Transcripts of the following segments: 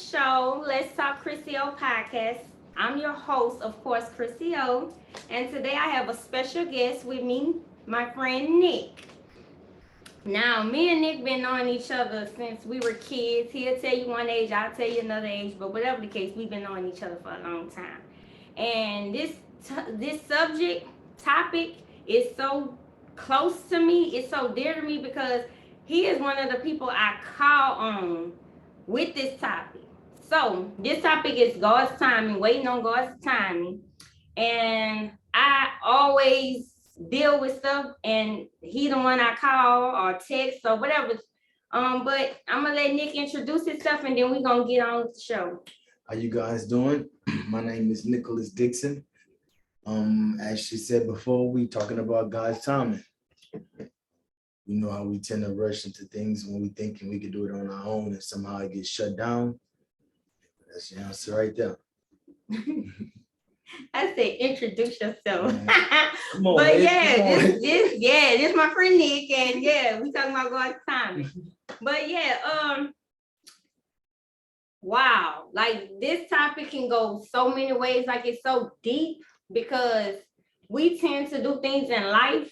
show, Let's Talk Chrissy O podcast. I'm your host, of course, Chrissy O. And today I have a special guest with me, my friend Nick. Now, me and Nick been knowing each other since we were kids. He'll tell you one age, I'll tell you another age, but whatever the case, we've been knowing each other for a long time. And this subject topic is so close to me. It's so dear to me because he is one of the people I call on with this topic. So this topic is God's timing, waiting on God's timing. And I always deal with stuff and he the one I call or text or whatever. But I'm gonna let Nick introduce himself and then we're gonna get on with the show. How you guys doing? My name is Nicholas Dixon. As she said before, we talking about God's timing. You know how we tend to rush into things when we thinking we can do it on our own and somehow it gets shut down. That's the answer right there. I said introduce yourself. Come on, But man, yeah, come on. this my friend Nick, and yeah, we talking about God's timing. But yeah, wow, like this topic can go so many ways, like it's so deep because we tend to do things in life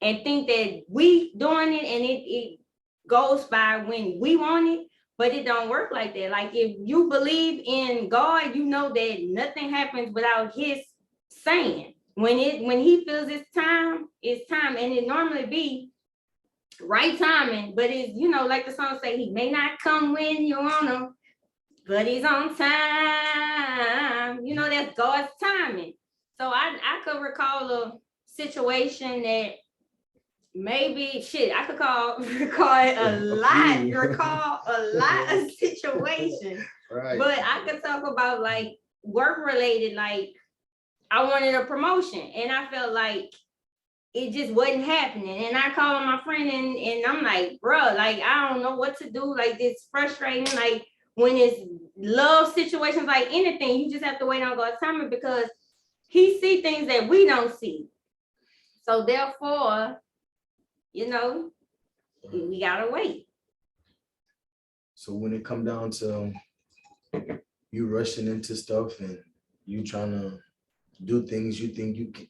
and think that we doing it and it goes by when we want it, but it don't work like that. Like if you believe in God, you know that nothing happens without his saying. When he feels it's time, and it normally be right timing, but it's like the song say, he may not come when you want him, but he's on time. That's God's timing. So I could recall a situation that maybe I could recall a lot of situations. Right. But I could talk about like work related, like I wanted a promotion and I felt like it just wasn't happening. And I called my friend and I'm like, bro, like I don't know what to do. Like it's frustrating. Like when it's love situations, like anything, you just have to wait on God's timing because he see things that we don't see. So therefore, we gotta wait. So when it come down to you rushing into stuff and you trying to do things you think you can,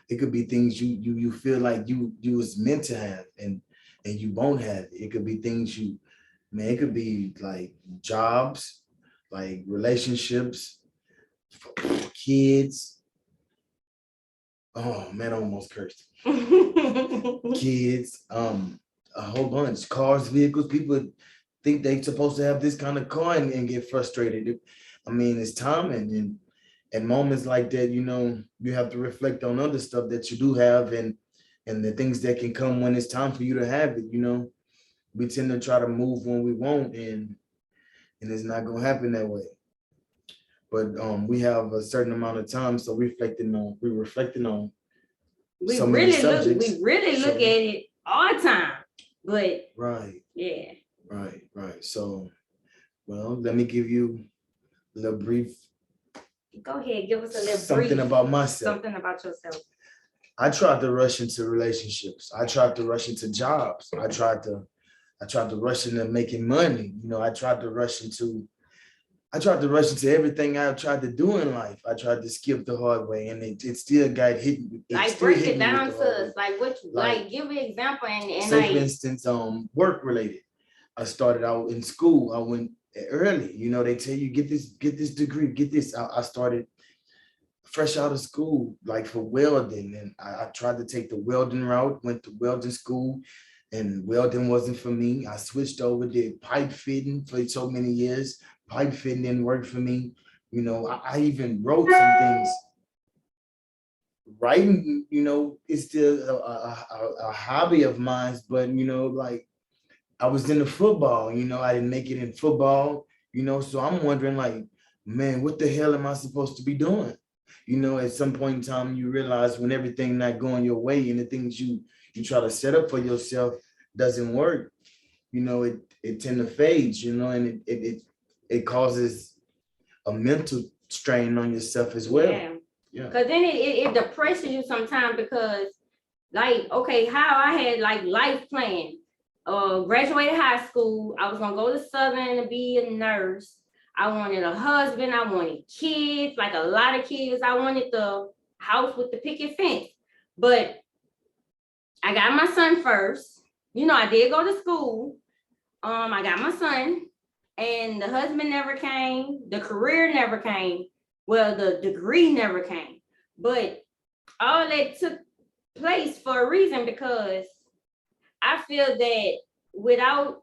it could be things you feel like you was meant to have and you won't have it. It could be things it could be like jobs, like relationships, kids. Oh man, I almost cursed. Kids, a whole bunch, cars, vehicles. People think they supposed to have this kind of car and get frustrated. I mean, it's timing and at moments like that, you have to reflect on other stuff that you do have and the things that can come when it's time for you to have it. We tend to try to move when we want and it's not gonna happen that way. But we have a certain amount of time, so we're reflecting on we so many really subjects. look at it all the time. But Right. yeah. Right. So, well, let me give you a little brief. Go ahead, give us a little something brief, about myself. something about yourself. I tried to rush into relationships. I tried to rush into jobs. I tried to rush into making money. I tried to rush into everything I tried to do in life. I tried to skip the hard way and it still got hit. Like break it down to us. Like what like give an example and say like for instance, work related. I started out in school. I went early. They tell you get this degree, get this. I started fresh out of school, like for welding, and I tried to take the welding route. Went to welding school, and welding wasn't for me. I switched over, did pipe fitting for so many years. Pipe fitting didn't work for me. I even wrote some things. Writing, is still a hobby of mine, but like I was into football, I didn't make it in football, so I'm wondering like, man, what the hell am I supposed to be doing? At some point in time, you realize when everything not going your way and the things you try to set up for yourself doesn't work, it tend to fade, and it causes a mental strain on yourself as well. Yeah. Because then it depresses you sometimes because like, okay, how I had like life plan. Graduated high school. I was gonna go to Southern and be a nurse. I wanted a husband. I wanted kids, like a lot of kids. I wanted the house with the picket fence. But I got my son first. You know, I did go to school. I got my son, and the husband never came. The career never came. Well, the degree never came. But all that took place for a reason, because I feel that without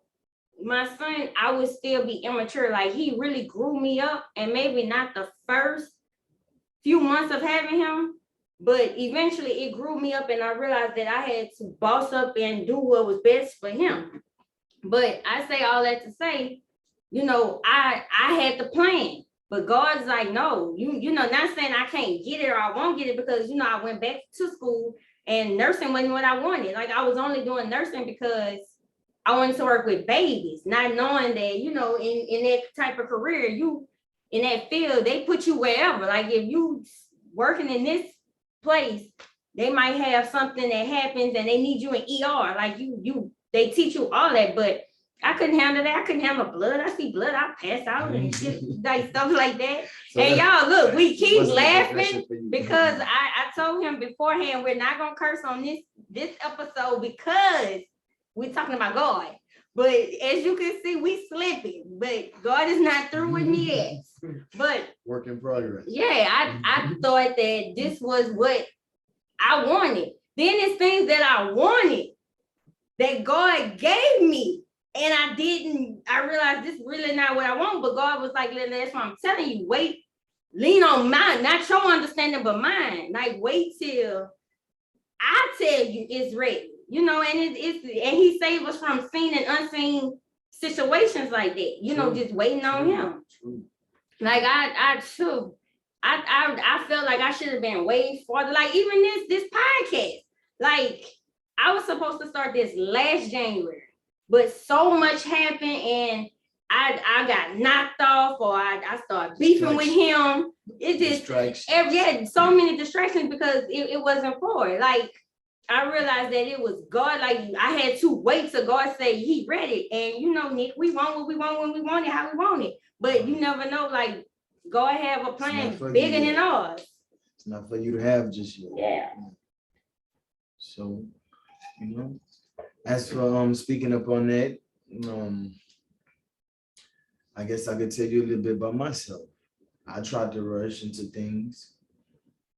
my son, I would still be immature. Like, he really grew me up, and maybe not the first few months of having him, but eventually it grew me up, and I realized that I had to boss up and do what was best for him. But I say all that to say, you know, I had the plan, but God's like, no, you know, not saying I can't get it or I won't get it, because, you know, I went back to school and nursing wasn't what I wanted. Like, I was only doing nursing because I wanted to work with babies, not knowing that, you know, in that type of career, you in that field, they put you wherever. Like, if you working in this place, they might have something that happens and they need you in ER. Like, they teach you all that, but I couldn't handle that. I couldn't handle blood. I see blood, I pass out and shit, like stuff like that. So and y'all, look, we keep laughing because I told him beforehand, we're not gonna curse on this episode because we're talking about God. But as you can see, we slipping, but God is not through with me yet. But work in progress. Yeah, I thought that this was what I wanted. Then it's things that I wanted that God gave me. And I realized this really not what I want, but God was like, that's why I'm telling you, wait, lean on mine, not your understanding, but mine. Like, wait till I tell you it's ready, you know, and and he saved us from seen and unseen situations like that, you know, just waiting on him. Like, I felt like I should have been way farther. Like, even this podcast, like, I was supposed to start this last January, but so much happened and I got knocked off, or I started beefing with him. It just so many distractions because it wasn't for it. Like, I realized that it was God. Like, I had to wait till God say he ready. And you know, Nick, we want what we want when we want it, how we want it. But you never know, like, God have a plan bigger than ours. It's not for you to have just yet. Yeah. So, you know, as for speaking up on that, I guess I could tell you a little bit about myself. I tried to rush into things.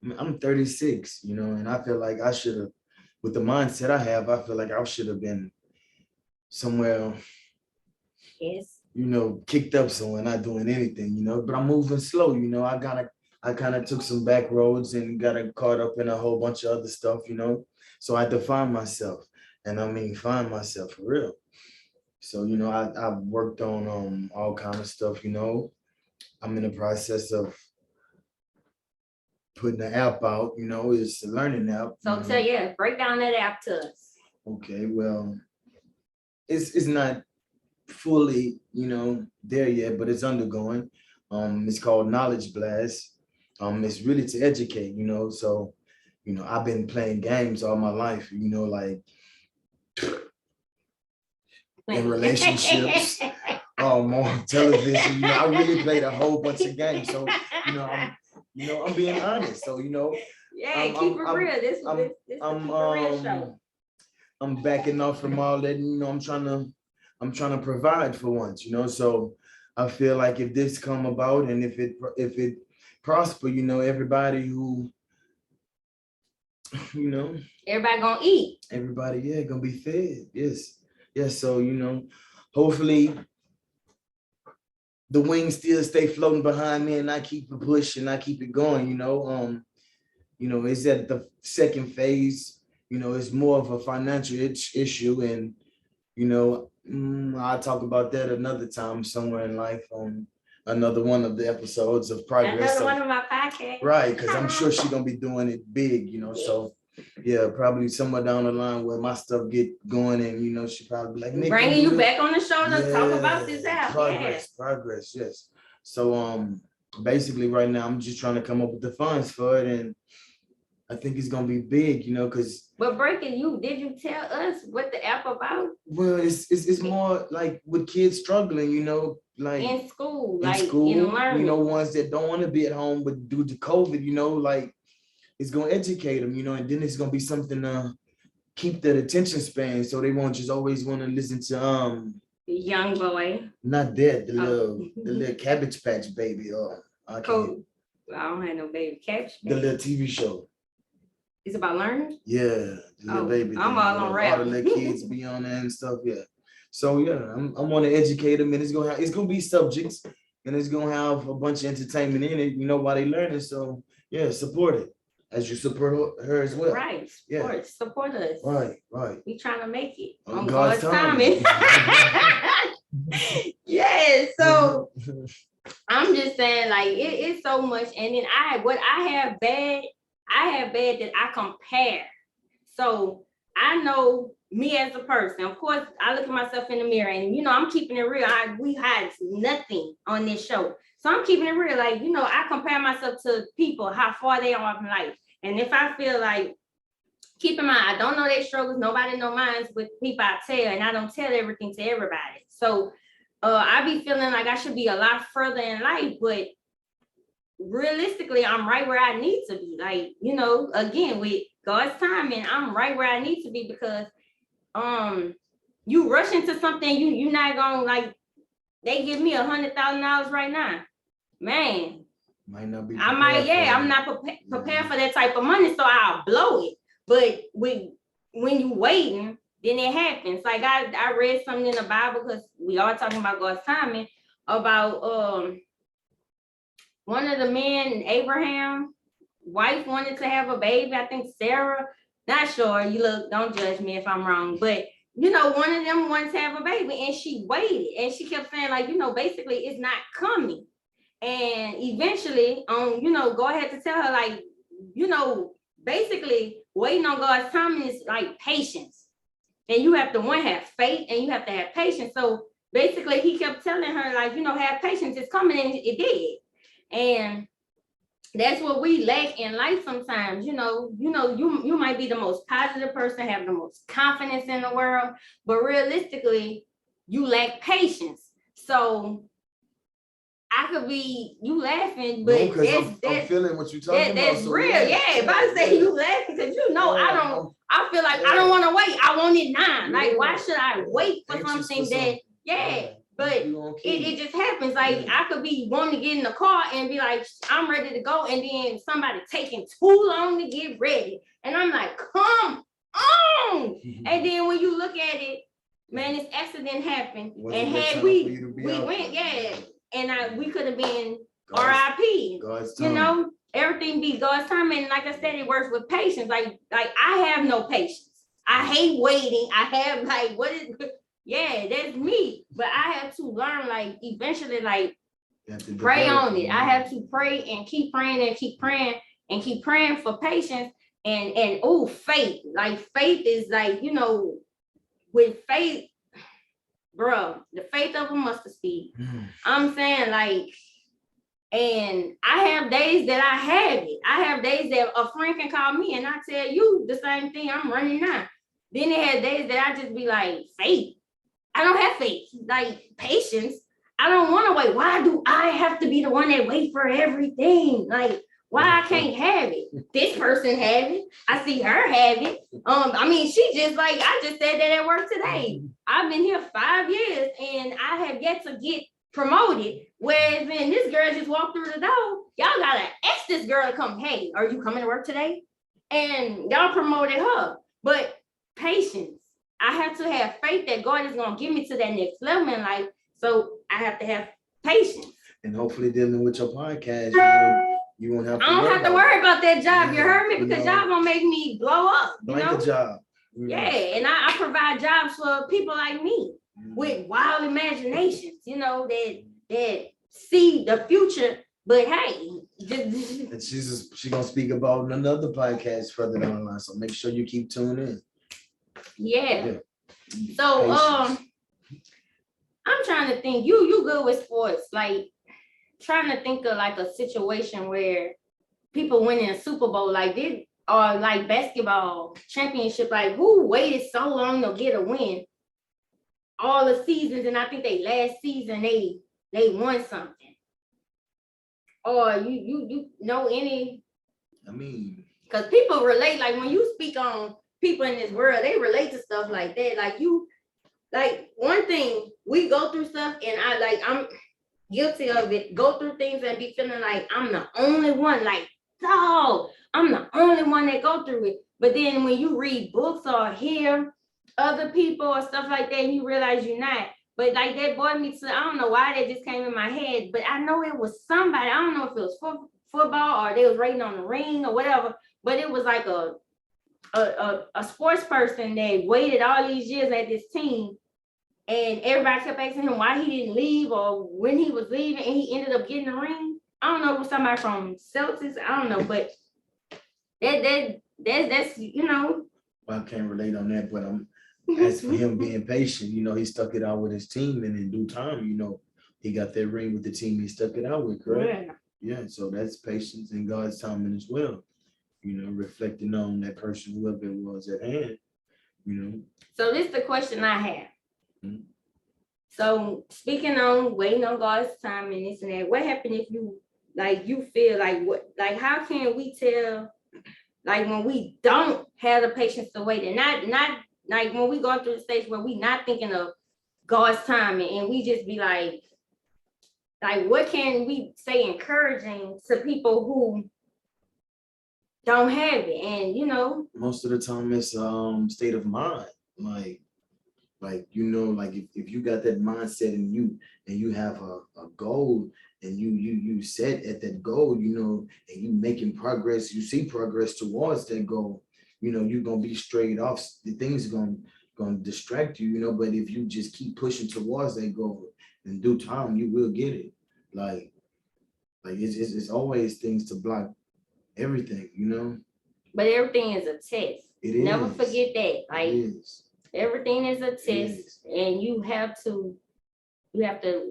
I mean, I'm 36, you know, and I feel like I should have, with the mindset I have, I feel like I should have been somewhere, yes, you know, kicked up somewhere, not doing anything, you know, but I'm moving slow, you know. I kind of took some back roads and got caught up in a whole bunch of other stuff, you know. So I had to find myself, and I mean, find myself for real. So, you know, I've worked on all kind of stuff, you know. I'm in the process of putting the app out, you know. It's a learning app. So break down that app to us. Okay, well, it's not fully, you know, there yet, but it's undergoing. It's called Knowledge Blast. It's really to educate, you know. So, you know, I've been playing games all my life, you know, like in relationships, on television. You know, I really played a whole bunch of games. So, I'm being honest. So, you know, keep it real. This is a real show. I'm backing off from all that. You know, I'm trying to provide for once. You know, so I feel like if this come about and if it prosper, you know, everybody who, you know, everybody gonna eat. Everybody, gonna be fed. Yes. So, you know, hopefully the wings still stay floating behind me and I keep it pushing, I keep it going, you know. It's at the second phase, you know, it's more of a financial issue. And, you know, I'll talk about that another time somewhere in life on another one of the episodes of Progress. Another one of my podcasts. Right, because I'm sure she's gonna be doing it big, you know. So yeah, probably somewhere down the line where my stuff get going, and you know, she probably be like, Nick, bringing you back on the show to talk about this app. Progress, yes. So basically right now I'm just trying to come up with the funds for it, and I think it's gonna be big, you know, because But did you tell us what the app about? well, it's more like with kids struggling, you know, like In school, in like in school, you learning. know, ones that don't want to be at home, but due to COVID, you know, like it's gonna educate them, you know, and then it's gonna be something to keep their attention span, so they won't just always want to listen to Young boy. not that Oh. the little Cabbage Patch Baby, I can't, Cool. I don't have no baby catch. the little TV show. It's about learning. Yeah, the little Oh, baby. I'm thing, all you on know, rap. all the little kids be on there and stuff. Yeah. So yeah, I want to educate them, and it's gonna be subjects, and it's gonna have a bunch of entertainment in it, you know, while they learning. So yeah, support it as you support her as well. Right. Yeah. Support us. Right. We trying to make it On on God's God's timing. Yeah. So I'm just saying, like, it's so much. And then I have bad that I compare. So I know me as a person. Of course, I look at myself in the mirror and, you know, I'm keeping it real. We hide nothing on this show. So I'm keeping it real. Like, you know, I compare myself to people, how far they are in life. And if I feel like, keep in mind, I don't know their struggles. Nobody know mine with people I tell, and I don't tell everything to everybody. So I be feeling like I should be a lot further in life, but realistically, I'm right where I need to be. Like, you know, again, with God's timing, I'm right where I need to be, because you rush into something, you're not gonna, like, they give me $100,000 right now, man. Might not be. I'm not prepared for that type of money, so I'll blow it. But when you waiting, then it happens. Like I read something in the Bible, because we are talking about God's timing, about one of the men, Abraham, wife wanted to have a baby. I think Sarah, not sure. You look, don't judge me if I'm wrong, but you know, one of them wanted to have a baby, and she waited, and she kept saying, like, you know, basically it's not coming. And eventually, you know, go ahead to tell her, like, you know, basically waiting on God's timing is like patience. And you have to have faith, and you have to have patience. So basically he kept telling her, like, you know, have patience, it's coming, and it did. And that's what we lack in life sometimes. You might be the most positive person, have the most confidence in the world, but realistically, you lack patience. So I could be, you laughing, but no, I'm feeling what you're talking about. That's so real. Yeah, if I say you laughing, because you know, I feel like I don't want to wait. I want it now. Like, why should I wait for something that, but it just happens. Like, I could be wanting to get in the car and be like, I'm ready to go. And then somebody taking too long to get ready. And I'm like, come on. And then when you look at it, man, this accident happened. And had we went, and we could have been RIP. You know, everything be God's time. And like I said, it works with patience. Like I have no patience. I hate waiting. I have that's me. But I have to learn, like, eventually, like, pray on it. I have to pray and keep praying and keep praying and keep praying for patience and faith. Like, faith is like, you know, with faith, bro, the faith of a mustard seed. I'm saying, like, and I have days that I have it. I have days that a friend can call me and I tell you the same thing. I'm running now. Then it has days that I just be like, faith. I don't have faith. Like, patience. I don't want to wait. Why do I have to be the one that wait for everything? Like, why I can't have it? This person have it. I see her have it. I mean, she just, like, I just said that at work today. I've been here 5 years and I have yet to get promoted. Whereas then this girl just walked through the door. Y'all gotta ask this girl to come. Hey, are you coming to work today? And y'all promoted her. But patience. I have to have faith that God is gonna get me to that next level in life. So I have to have patience. And hopefully dealing with your podcast, you won't have to. I don't have to worry about that job. You heard me? Because y'all gonna make me blow up. Like a job. Yeah, and I provide jobs for people like me with wild imaginations, you know, that see the future. But hey, and she's gonna speak about another podcast further down the line. So make sure you keep tuning in. Yeah. So I'm trying to think. You good with sports? Like, trying to think of like a situation where people winning a Super Bowl. Like, or like basketball championship, like who waited so long to get a win all the seasons, and I think they last season they won something. Or you know any? I mean, because people relate, like when you speak on people in this world, they relate to stuff like that. Like one thing, we go through stuff, and I'm guilty of it. Go through things and be feeling like I'm the only one. Like, dog, I'm the only one that go through it. But then when you read books or hear other people or stuff like that, and you realize you're not. But like that brought me to, I don't know why that just came in my head, but I know it was somebody. I don't know if it was football or they was rating on the ring or whatever. But it was like a sports person that waited all these years at this team, and everybody kept asking him why he didn't leave or when he was leaving, and he ended up getting the ring. I don't know if it was somebody from Celtics. I don't know, but that's I can't relate on that, but as for him being patient, he stuck it out with his team, and in due time, he got that ring with the team he stuck it out with, correct? Yeah, so that's patience and God's timing as well. Reflecting on that person, whoever it was at hand. So this is the question I have. Mhm. So speaking on waiting on God's time and this and that, what happened if you feel like how can we tell like when we don't have the patience to wait, and not like when we go through the stage where we not thinking of God's timing, and we just be like what can we say encouraging to people who don't have it? And most of the time it's state of mind, like if you got that mindset and you have a goal, and you set at that goal, and you making progress, you see progress towards that goal, you're gonna be straight off. The things gonna distract you, but if you just keep pushing towards that goal, in due time you will get it. Like it's always things to block everything. But everything is a test. It Never is. forget that. Like It is. everything is a It test, is. and you have to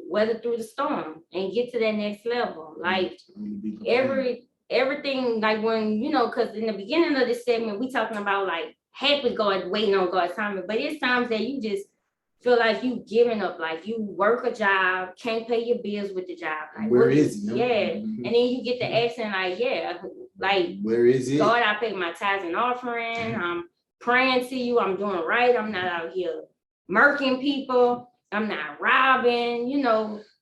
weather through the storm and get to that next level. Like Really be prepared. everything, like when because in the beginning of this segment we talking about like happy God waiting on God's timing, but it's times that you just feel like you giving up, like you work a job, can't pay your bills with the job. Like Where is it? Yeah, and then you get the accent like where is it? God, I pay my tithes and offering. I'm praying to you. I'm doing right. I'm not out here murking people. I'm not robbing.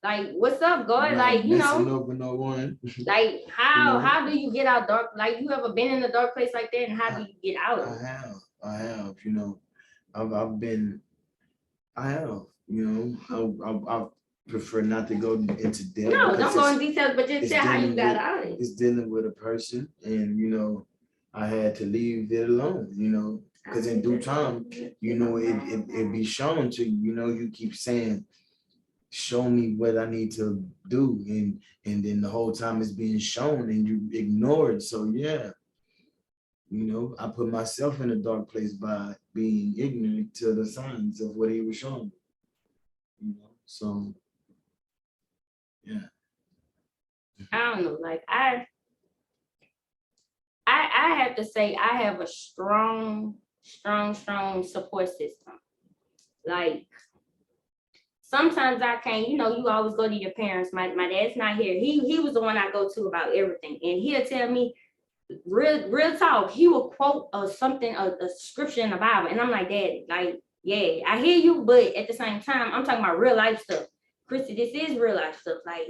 Like what's up, God? Like messing up with no one. like how do you get out dark? Like you ever been in a dark place like that, and how do you get out? I have. I've been. I have. I prefer not to go into depth. No, don't go in details, but just tell how you got out of it. It's dealing with a person, and I had to leave it alone. Because in due time, it be shown to you. You keep saying, show me what I need to do, and then the whole time it's being shown and you ignore it. So yeah, I put myself in a dark place by being ignorant to the signs of what he was showing me. So yeah. I don't know. Like I have to say I have a strong support system. Like sometimes I can't, you always go to your parents. My dad's not here. He was the one I go to about everything. And he'll tell me real talk. He will quote a scripture in the Bible. And I'm like, Daddy, like, yeah, I hear you, but at the same time, I'm talking about real life stuff. Christy, this is real life stuff. Like,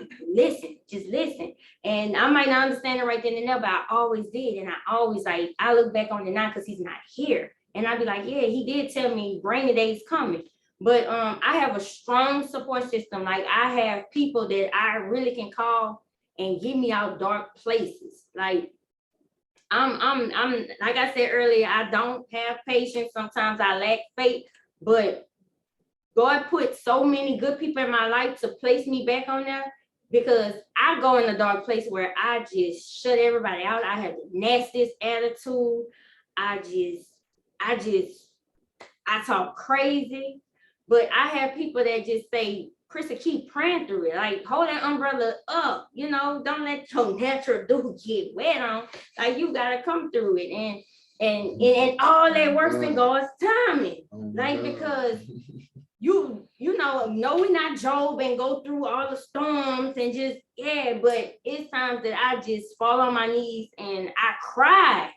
just listen. And I might not understand it right then and there, but I always did. And I always I look back on it now because he's not here. And I'd be like, yeah, he did tell me rainy days coming. But I have a strong support system. Like I have people that I really can call and get me out dark places. Like I'm like I said earlier, I don't have patience. Sometimes I lack faith, but God put so many good people in my life to place me back on there, because I go in a dark place where I just shut everybody out. I have the nastiest attitude. I talk crazy. But I have people that just say, Chrissy, keep praying through it. Like, hold that umbrella up, you know, don't let your natural dude get wet on. Like, you gotta come through it. And all that works in God's timing. Like, because you know, no, we're not Job and go through all the storms and just, yeah, but it's times that I just fall on my knees and I cry.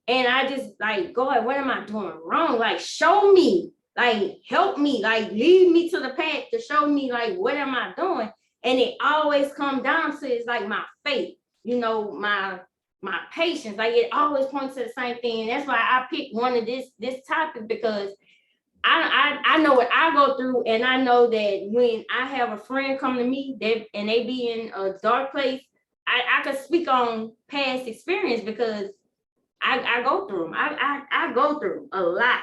And I just like, God, what am I doing wrong? Like, show me, like, help me, like, lead me to the path to show me, like, what am I doing? And it always comes down to, it's like my faith, you know, my patience. Like, it always points to the same thing. And that's why I picked one of this topic, because I know what I go through, and I know that when I have a friend come to me and they be in a dark place, I could speak on past experience, because I go through them. I go through a lot.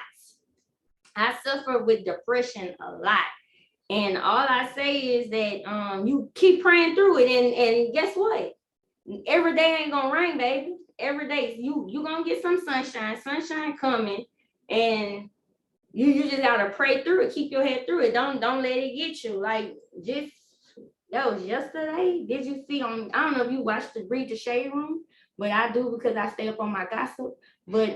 I suffer with depression a lot. And all I say is that you keep praying through it, and guess what? Every day ain't gonna rain, baby. Every day you gonna get some sunshine coming, and you just gotta pray through it, keep your head through it. Don't let it get you. Like, just that was yesterday. Did you see on, I don't know if you watched the Read the Shade Room, but I do, because I stay up on my gossip. But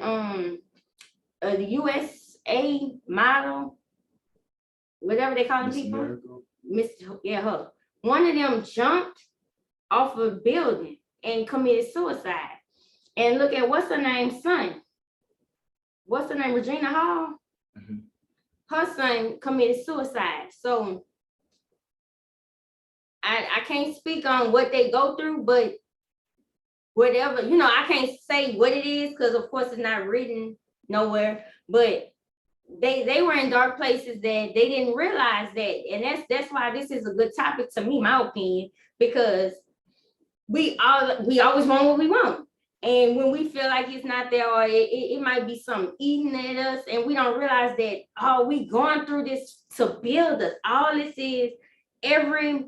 the USA model, whatever they call them people, Miss, yeah, her. One of them jumped off a building and committed suicide. And look at what's her name's son. What's her name? Regina Hall. Mm-hmm. Her son committed suicide. So I can't speak on what they go through, but whatever, you know, I can't say what it is, because of course it's not written nowhere, but they were in dark places that they didn't realize that. And that's why this is a good topic to me, my opinion, because we always want what we want. And when we feel like it's not there, or it might be something eating at us, and we don't realize that, oh, we going through this to build us. All this is, every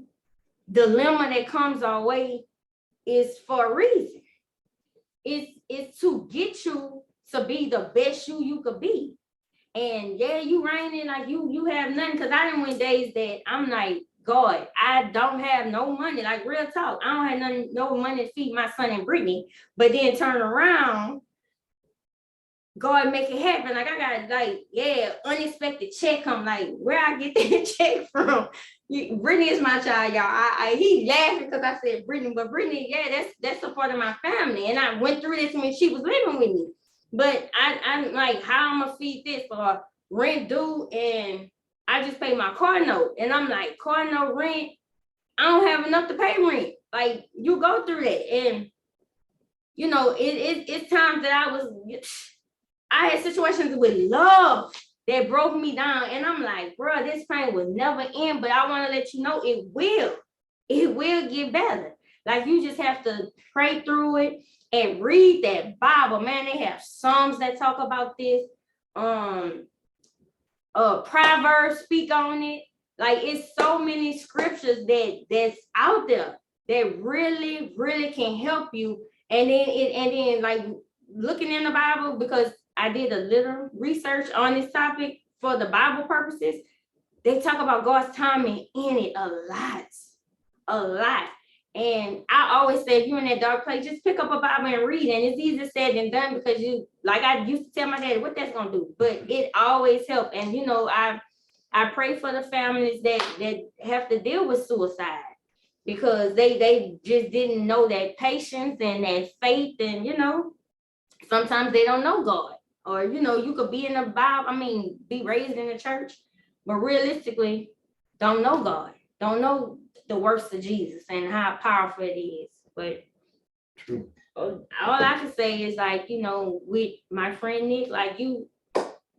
dilemma that comes our way is for a reason. It's to get you to be the best you could be. And yeah, you raining like you have nothing, because I done went days that I'm like, God, I don't have no money. Like, real talk, I don't have nothing, no money to feed my son and Brittany. But then turn around, God make it happen. Like, I got, like, yeah, unexpected check come. Like, where I get that check from? Brittany is my child, y'all. He laughing because I said Brittany, but Brittany, yeah, that's a part of my family. And I went through this when she was living with me. But I'm like, how I'm gonna feed this, or rent due, and I just pay my car note. And I'm like, car note, rent, I don't have enough to pay rent. Like, you go through that. And you know, it's times that I had situations with love that broke me down. And I'm like, bro, this pain will never end. But I want to let you know it will get better. Like, you just have to pray through it and read that Bible. Man, they have Psalms that talk about this. Proverbs speak on it. Like, it's so many scriptures that's out there that really, really can help you. And then like, looking in the Bible, because I did a little research on this topic for the Bible purposes, they talk about God's timing in it a lot. And I always say, if you're in that dark place, just pick up a Bible and read. And it's easier said than done, because you, like I used to tell my dad, what that's gonna do, but it always helps. And you know, I pray for the families that have to deal with suicide, because they just didn't know that patience and that faith. And you know, sometimes they don't know God. Or, you know, you could be in the Bible, be raised in the church, but realistically don't know God, don't know the works of Jesus and how powerful it is. But true. All I can say is, like, you know, with my friend Nick, like, you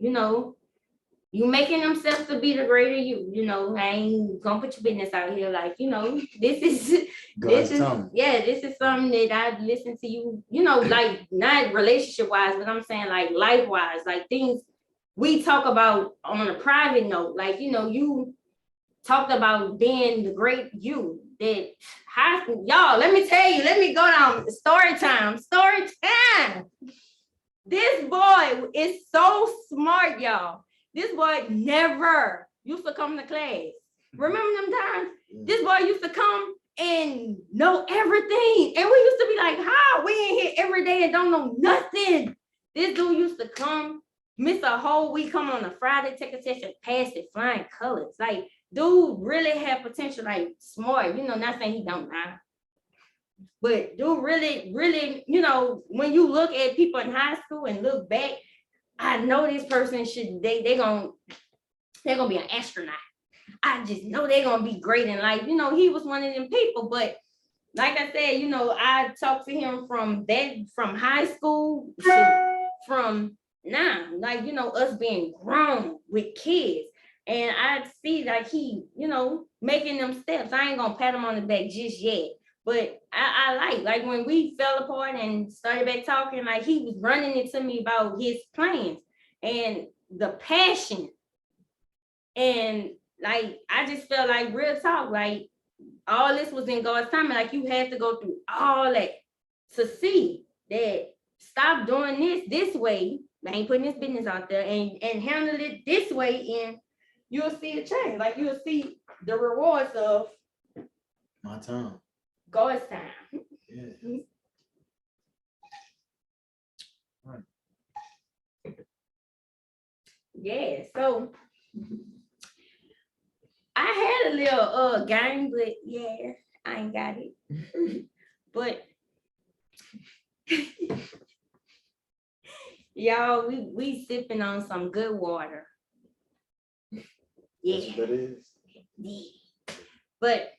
know, you making themselves to be the greater you. You know, I ain't gonna put your business out here. Like, you know, this is something that I listen to you, you know, like, not relationship wise, but I'm saying like life wise, like things we talk about on a private note. Like, you know, you talked about being the great you. That y'all, let me tell you, let me go down story time. This boy is so smart, y'all. This boy never used to come to class. Remember them times? Yeah. This boy used to come and know everything. And we used to be like, how? We in here every day and don't know nothing. This dude used to come, miss a whole week, come on a Friday, take a test and pass it, flying colors. Like, dude really had potential, like smart, not saying he don't now. But dude really, really, when you look at people in high school and look back, I know this person they're gonna be an astronaut. I just know they're gonna be great in life. He was one of them people, but like I said, I talked to him from high school from now, like, us being grown with kids. And I see like he, making them steps. I ain't gonna pat him on the back just yet. But I like when we fell apart and started back talking, like he was running it to me about his plans and the passion. And like, I just felt like real talk, like all this was in God's time. Like you had to go through all that to see that stop doing this way. I ain't putting this business out there and handle it this way. And you'll see a change. Like you'll see the rewards of my time. God's time. Yeah. Right. Yeah, so I had a little game, but yeah, I ain't got it. But y'all, we sipping on some good water. Yeah. That's what it is. Yeah. But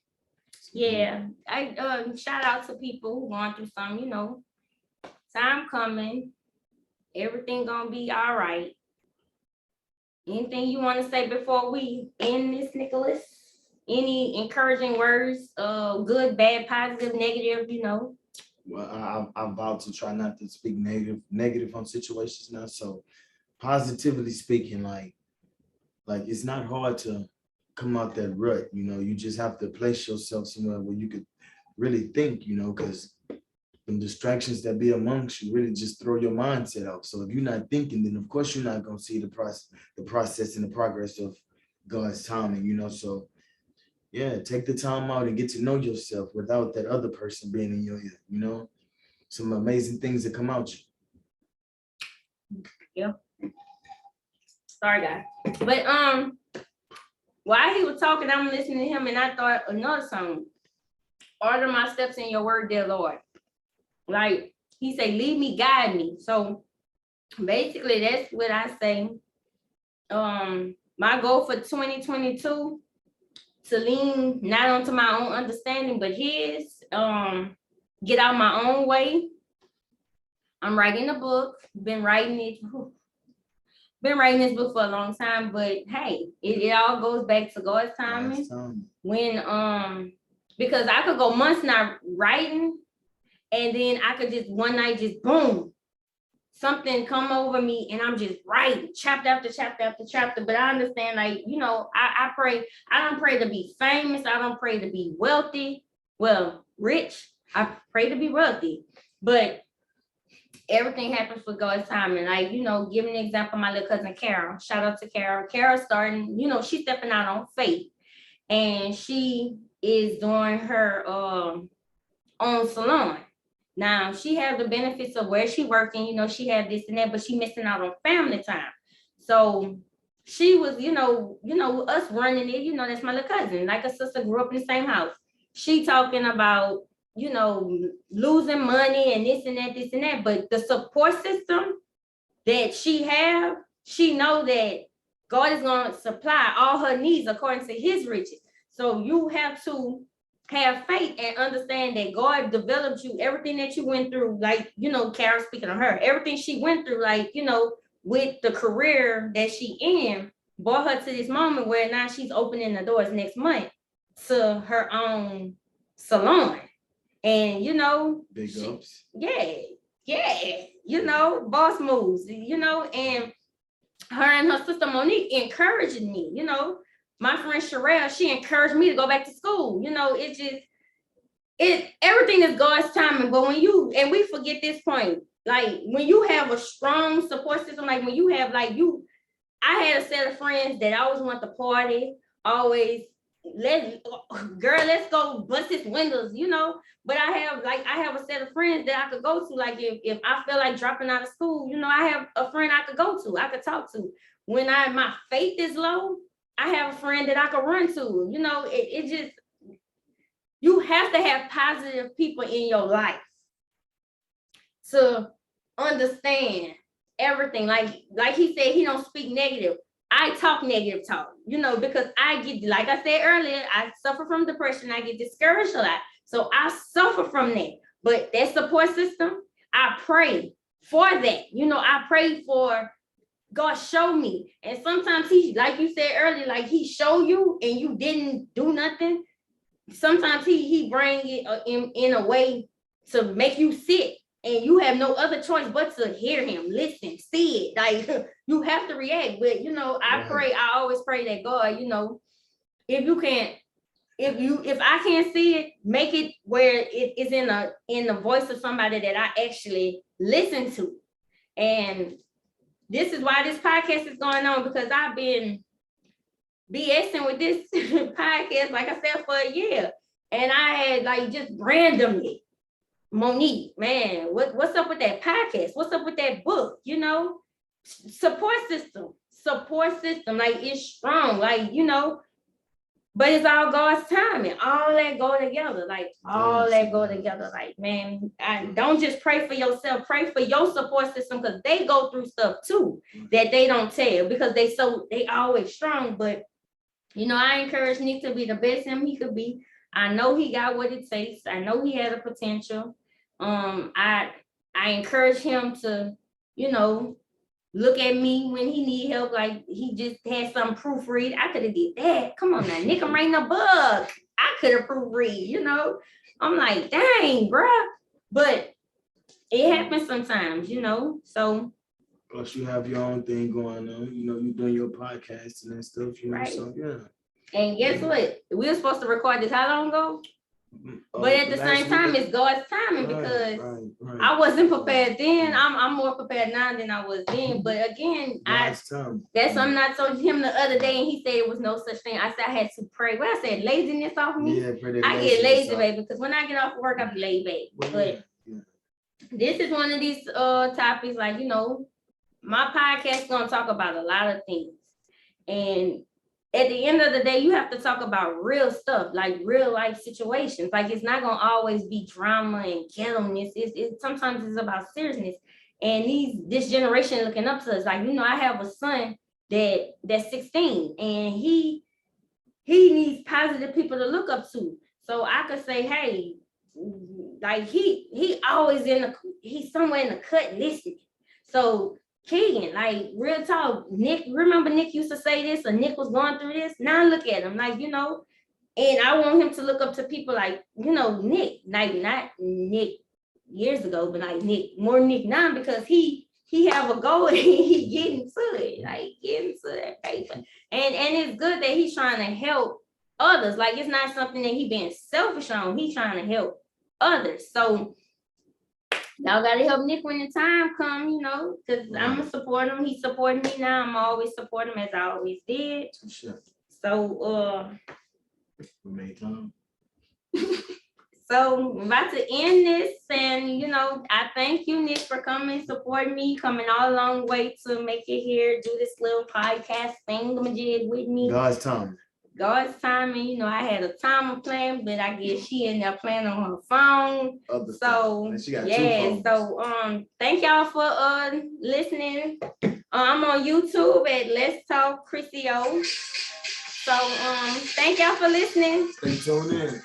yeah, I shout out to people who going through some, time coming. Everything gonna be all right. Anything you want to say before we end this, Nicholas? Any encouraging words? Good, bad, positive, negative, Well, I'm about to try not to speak negative on situations now. So positively speaking, like it's not hard to come out that rut, you just have to place yourself somewhere where you could really think, because the distractions that be amongst you really just throw your mindset off. So if you're not thinking, then of course you're not going to see the process and the progress of God's timing, so yeah, take the time out and get to know yourself without that other person being in your ear, some amazing things that come out you. Yep. Sorry, guys. But while he was talking, I'm listening to him and I thought another song. Order my steps in your word, dear Lord. Like he said, lead me, guide me. So basically that's what I say. My goal for 2022 to lean not onto my own understanding, but his, get out my own way. I'm writing a book, been writing this book for a long time, but hey, it all goes back to God's timing. When because I could go months not writing, and then I could just one night just boom, something come over me and I'm just writing chapter after chapter after chapter. But I understand, like, I pray, I don't pray to be famous, I don't pray to be wealthy, well, rich, I pray to be wealthy, but everything happens for God's time. And like, give an example, my little cousin Carol, shout out to Carol. Carol starting, she's stepping out on faith and she is doing her own salon. Now she has the benefits of where she working, she had this and that, but she missing out on family time. So she was, us running it, that's my little cousin, like a sister, grew up in the same house. She talking about, losing money and this and that, but the support system that she have, she know that God is going to supply all her needs according to his riches. So you have to have faith and understand that God developed you, everything that you went through, like, Carol speaking of her, everything she went through, like, with the career that she in, brought her to this moment where now she's opening the doors next month to her own salon. And, big ups. Boss moves, and her and her sister Monique encouraging me, my friend Sherelle, she encouraged me to go back to school. Everything is God's timing. But and we forget this point, like when you have a strong support system, like when you have, I had a set of friends that always want to party, always let's go bust his windows, you know. But I have a set of friends that I could go to. Like if I feel like dropping out of school, you know, I have a friend I could go to, I could talk to. When my faith is low, I have a friend that I could run to. You know, it just, you have to have positive people in your life to understand everything. Like he said, he don't speak negative. I talk negative talk, you know, because I get, like I said earlier, I suffer from depression. I get discouraged a lot. So I suffer from that. But that support system, I pray for that. You know, I pray for God show me. And sometimes he, like you said earlier, like he show you and you didn't do nothing. Sometimes he bring it in a way to make you sit. And you have no other choice but to hear him, listen, see it. Like you have to react. But you know, I always pray that God, you know, if I can't see it, make it where it is in the voice of somebody that I actually listen to. And this is why this podcast is going on, because I've been BSing with this podcast, like I said, for a year. And I had like just randomly, Monique, man, what's up with that podcast? What's up with that book? You know, support system, like it's strong, like, you know, but it's all God's timing. All that go together, like all that go together. Like, man, I don't just pray for yourself, pray for your support system, because they go through stuff too that they don't tell, because they always strong. But you know, I encourage Nick to be the best him he could be. I know he got what it takes. I know he had a potential. I encourage him to, you know, look at me when he need help, like he just had some proofread. I could have did that. Come on now, Nick, I'm writing a book. I could have proofread, you know. I'm like, dang, bruh. But it happens sometimes, you know. So plus you have your own thing going on, you know, you're doing your podcast and that stuff, you know, right. So yeah. And guess what? We were supposed to record this how long ago? But at the same time, it's God's timing, because I wasn't prepared then. I'm more prepared now than I was then. But again, that's something I told him the other day, and he said it was no such thing. I said I had to pray. Well, I said laziness off me. Yeah, I get lazy, baby, because when I get off work, I be laid back. But this is one of these topics, like, you know, my podcast is gonna talk about a lot of things. And at the end of the day, you have to talk about real stuff, like real life situations. Like it's not gonna always be drama and ghetto-ness. Sometimes it's about seriousness. And this generation looking up to us. Like, you know, I have a son that's 16, and he needs positive people to look up to. So I could say, hey, like he always he's somewhere in the cut listening. So Keegan, like real talk, Nick, remember Nick used to say this, or Nick was going through this. Now look at him, like, you know, and I want him to look up to people like, you know, Nick, like not Nick years ago, but like more Nick now, because he have a goal and he getting to it, like getting to that paper. And it's good that he's trying to help others. Like it's not something that he being selfish on. He's trying to help others. So y'all gotta help Nick when the time come, you know, because I'm gonna support him. He's supporting me now. I'm always support him as I always did. Sure. So we made time. So I'm about to end this, and you know, I thank you, Nick, for coming, supporting me, coming all a long way to make it here, do this little podcast thingamajig with me. God's time. God's timing, you know, I had a timer plan, but I guess she ended up playing on her phone. So yeah, so thank y'all for listening. I'm on YouTube at Let's Talk Chrissy O. So thank y'all for listening. Stay tuned in.